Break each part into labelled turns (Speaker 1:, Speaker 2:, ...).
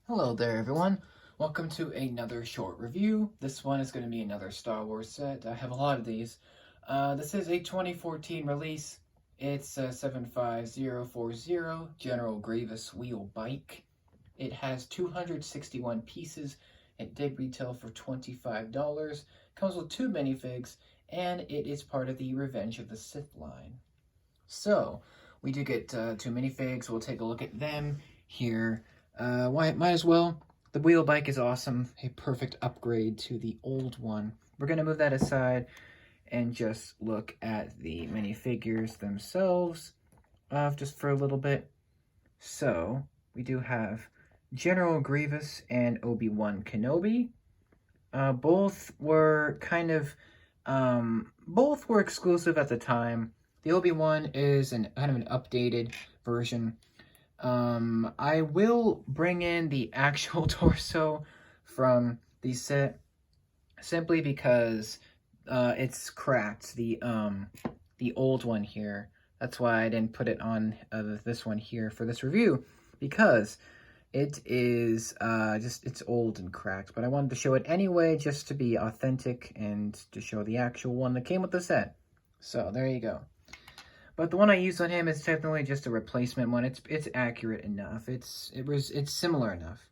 Speaker 1: Hello there, everyone. Welcome to another short review. This one is going to be another Star Wars set. I have a lot of these. This is a 2014 release. It's a 75040 General Grievous wheel bike. It has 261 pieces. It did retail for $25. Comes with 2 minifigs, and it is part of the Revenge of the Sith line. So, we do get 2 minifigs. We'll take a look at them here. Might as well. The wheel bike is awesome. A perfect upgrade to the old one. We're going to move that aside and just look at the minifigures themselves just for a little bit. So, we do have General Grievous and Obi-Wan Kenobi. Both were both were exclusive at the time. The Obi-Wan is kind of an updated version. I will bring in the actual torso from the set simply because it's cracked. The old one here. That's why I didn't put it on this one here for this review, because it is it's old and cracked. But I wanted to show it anyway, just to be authentic and to show the actual one that came with the set. So there you go. But the one I used on him is technically just a replacement one. It's accurate enough. It's similar enough.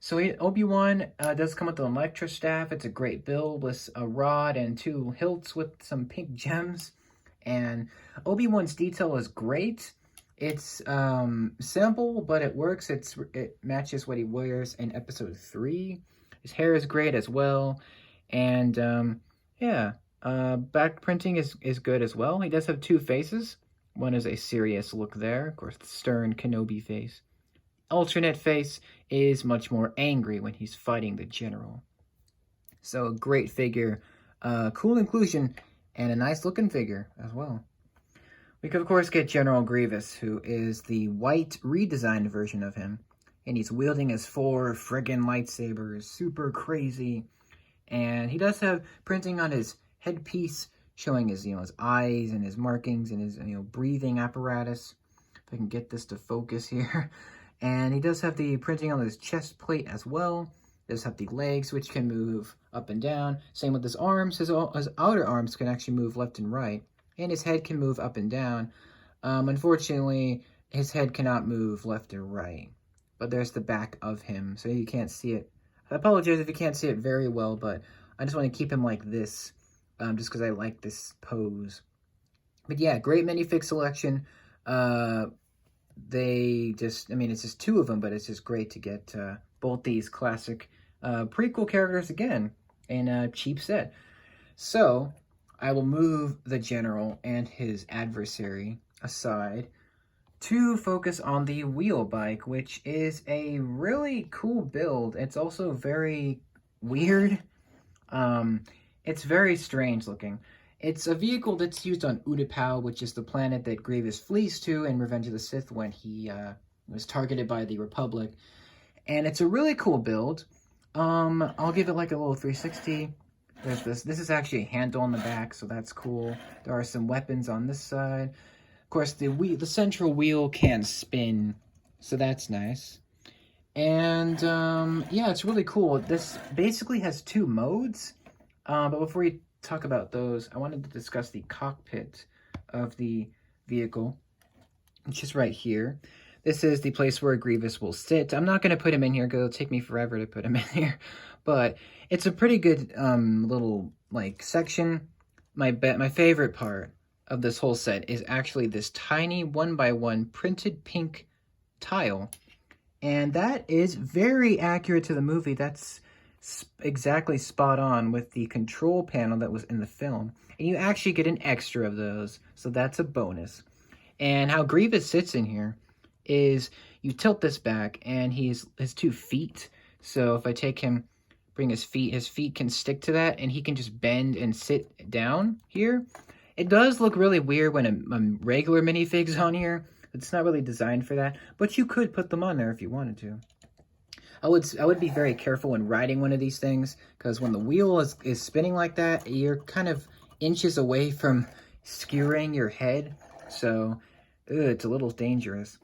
Speaker 1: So Obi-Wan does come with an Electro Staff. It's a great build with a rod and 2 hilts with some pink gems. And Obi-Wan's detail is great. It's simple, but it works. It matches what he wears in Episode 3. His hair is great as well. And yeah. Back printing is good as well. He does have 2 faces. One is a serious look there, of course, the stern Kenobi face. Alternate face is much more angry when he's fighting the general. So, great figure, cool inclusion, and a nice looking figure as well. We could, of course, get General Grievous, who is the white redesigned version of him. And he's wielding his 4 friggin' lightsabers, super crazy. And he does have printing on his headpiece, showing his his eyes and his markings and his breathing apparatus. If I can get this to focus here. And he does have the printing on his chest plate as well. He does have the legs, which can move up and down. Same with his arms. His outer arms can actually move left and right, and his head can move up and down. Unfortunately, his head cannot move left or right. But there's the back of him, so you can't see it. I apologize if you can't see it very well, but I just want to keep him like this. Just because I like this pose. But yeah, great minifig selection. It's just 2 of them, but it's just great to get both these classic prequel characters again in a cheap set. So, I will move the general and his adversary aside to focus on the wheel bike, which is a really cool build. It's also very weird. It's very strange looking. It's a vehicle that's used on Utapau, which is the planet that Grievous flees to in Revenge of the Sith when he was targeted by the Republic. And it's a really cool build. I'll give it like a little 360. There's this. This is actually a handle on the back, so that's cool. There are some weapons on this side. Of course, the central wheel can spin, so that's nice. And yeah, it's really cool. This basically has 2 modes. But before we talk about those, I wanted to discuss the cockpit of the vehicle, which is right here. This is the place where Grievous will sit. I'm not going to put him in here because it'll take me forever to put him in here. But it's a pretty good little section. My favorite part of this whole set is actually this tiny 1x1 printed pink tile. And that is very accurate to the movie. That's exactly spot on with the control panel that was in the film. And you actually get an extra of those, so that's a bonus. And how Grievous sits in here is you tilt this back and his 2 feet. So if I take him, bring his feet can stick to that and he can just bend and sit down here. It does look really weird when a regular minifig's on here. It's not really designed for that, but you could put them on there if you wanted to. I would be very careful when riding one of these things, because when the wheel is spinning like that, you're kind of inches away from skewering your head, so it's a little dangerous.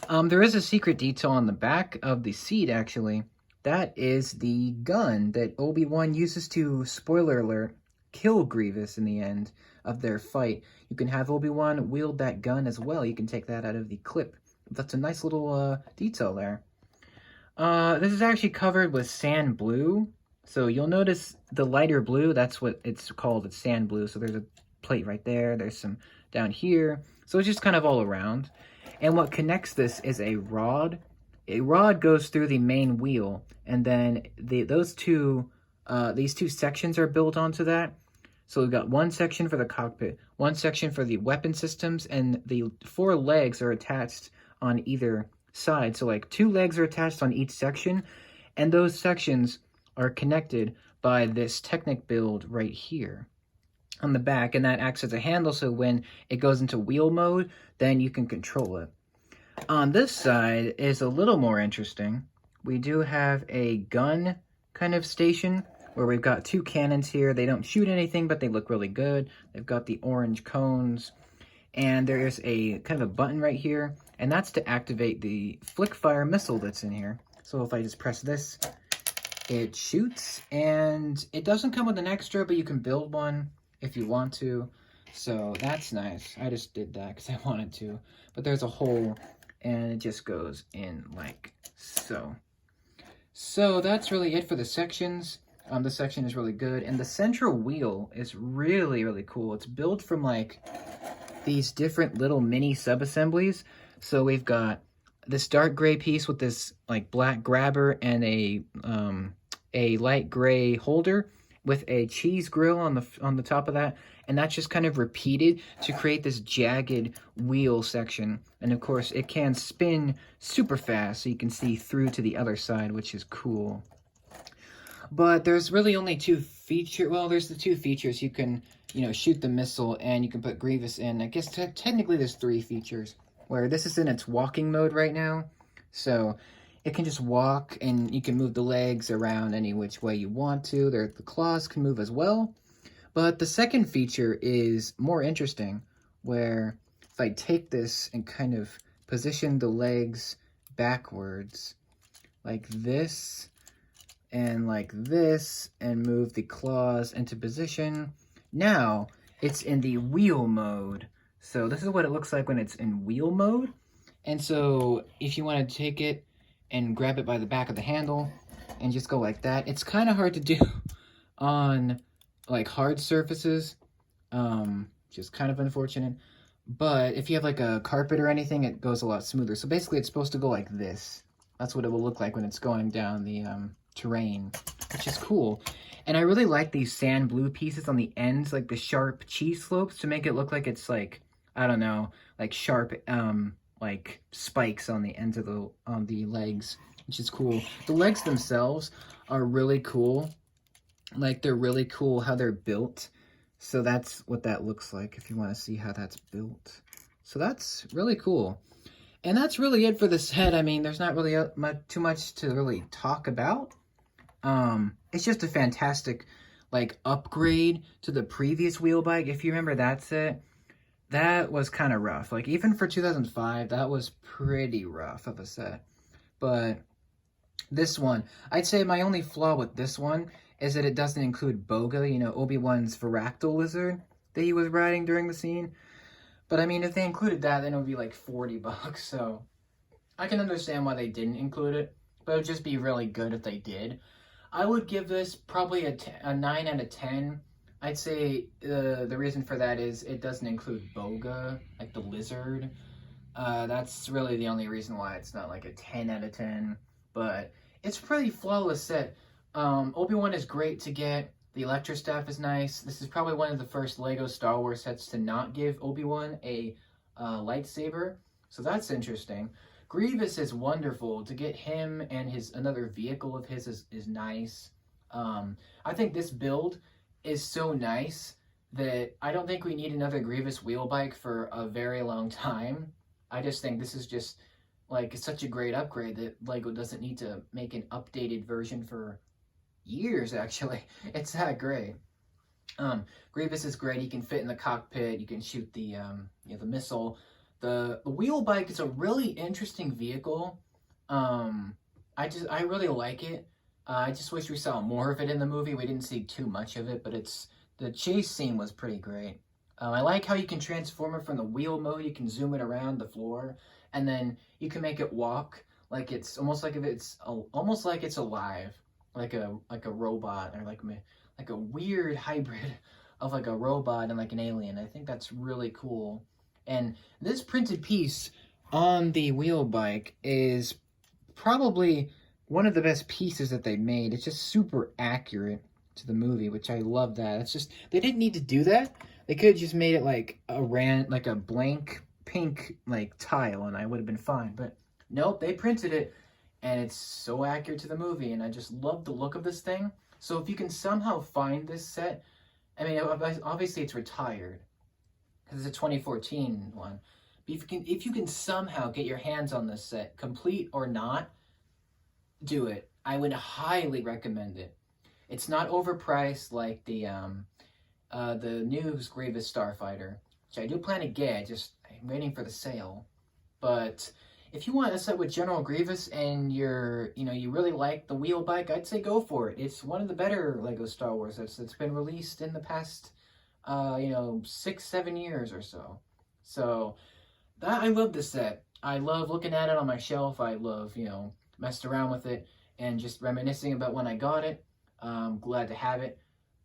Speaker 1: There is a secret detail on the back of the seat, actually. That is the gun that Obi-Wan uses to, spoiler alert, kill Grievous in the end of their fight. You can have Obi-Wan wield that gun as well. You can take that out of the clip. That's a nice little detail there. This is actually covered with sand blue. So you'll notice the lighter blue, that's what it's called. It's sand blue. So there's a plate right there. There's some down here. So it's just kind of all around. And what connects this is a rod. A rod goes through the main wheel, and then these two sections are built onto that. So we've got one section for the cockpit, one section for the weapon systems, and the 4 legs are attached on either side. So like 2 legs are attached on each section, and those sections are connected by this Technic build right here on the back, and that acts as a handle, so when it goes into wheel mode, then you can control it. On this side is a little more interesting. We do have a gun kind of station where we've got 2 cannons here. They don't shoot anything, but they look really good. They've got the orange cones, and there is a kind of a button right here, and that's to activate the flick fire missile that's in here. So if I just press this, it shoots, and it doesn't come with an extra, but you can build one if you want to. So that's nice. I just did that because I wanted to. But there's a hole, and it just goes in like so. So that's really it for the sections. The section is really good, and the central wheel is really, really cool. It's built from like these different little mini sub-assemblies. So we've got this dark gray piece with this like black grabber and a light gray holder with a cheese grill on the top of that, and that's just kind of repeated to create this jagged wheel section. And of course, it can spin super fast, so you can see through to the other side, which is cool. But there's really only 2 features. Well, there's the 2 features. You can, shoot the missile, and you can put Grievous in. I guess technically there's 3 features, where this is in its walking mode right now. So it can just walk, and you can move the legs around any which way you want to. The claws can move as well. But the second feature is more interesting, where if I take this and kind of position the legs backwards, like this, and like this, and move the claws into position, now it's in the wheel mode. So this is what it looks like when it's in wheel mode. And so if you want to take it and grab it by the back of the handle and just go like that, it's kind of hard to do on like hard surfaces, just kind of unfortunate. But if you have like a carpet or anything, it goes a lot smoother. So basically it's supposed to go like this. That's what it will look like when it's going down the terrain, which is cool. And I really like these sand blue pieces on the ends, like the sharp cheese slopes, to make it look like it's like, I don't know, like sharp like spikes on the ends of the legs, which is cool. The legs themselves are really cool. Like, they're really cool how they're built. So that's what that looks like if you want to see how that's built. So that's really cool. And that's really it for the set. I mean, there's not really too much to really talk about. It's just a fantastic, like, upgrade to the previous wheel bike. If you remember that set, that was kind of rough. Like, even for 2005, that was pretty rough of a set. But this one, I'd say my only flaw with this one is that it doesn't include Boga, Obi-Wan's Varactyl lizard that he was riding during the scene. But I mean, if they included that, then it would be like $40, so I can understand why they didn't include it, but it would just be really good if they did. I would give this probably a 9 out of 10. I'd say the reason for that is it doesn't include Boga, like the lizard. That's really the only reason why it's not like a 10 out of 10, but it's a pretty flawless set. Obi-Wan is great to get. The Electro Staff is nice. This is probably one of the first LEGO Star Wars sets to not give Obi-Wan a lightsaber, so that's interesting. Grievous is wonderful. To get him and another vehicle of his is nice. I think this build is so nice that I don't think we need another Grievous wheel bike for a very long time. I just think this is just like such a great upgrade that LEGO doesn't need to make an updated version for years, actually. It's that great. Grievous is great. He can fit in the cockpit. You can shoot the the missile. The wheel bike is a really interesting vehicle. I really like it. I just wish we saw more of it in the movie. We didn't see too much of it, but the chase scene was pretty great. I like how you can transform it from the wheel mode. You can zoom it around the floor, and then you can make it walk like it's almost like if almost like it's alive, like a robot or like a weird hybrid of like a robot and like an alien. I think that's really cool. And this printed piece on the wheel bike is probably one of the best pieces that they made. It's just super accurate to the movie, which I love that. It's just they didn't need to do that. They could have just made it like a blank pink like tile and I would have been fine. But nope, they printed it and it's so accurate to the movie and I just love the look of this thing. So if you can somehow find this set, I mean obviously it's retired because it's a 2014 one. But if you can somehow get your hands on this set, complete or not, do it. I would highly recommend it. It's not overpriced like the new Grievous Starfighter, which I do plan to get. I'm waiting for the sale. But if you want a set with General Grievous and you really like the wheel bike, I'd say go for it. It's one of the better Lego Star Wars sets that's been released in the past 6-7 years or so. So I love this set. I love looking at it on my shelf. I love messed around with it and just reminiscing about when I got it. I'm glad to have it.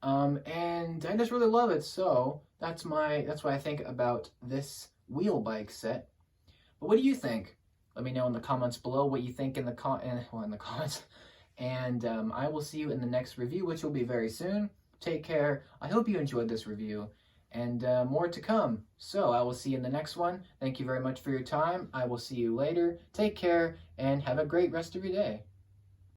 Speaker 1: And I just really love it. So that's what I think about this wheel bike set. But what do you think? Let me know in the comments below what you think in the comments. And I will see you in the next review, which will be very soon. Take care. I hope you enjoyed this review. And more to come. So I will see you in the next one. Thank you very much for your time. I will see you later. Take care and have a great rest of your day.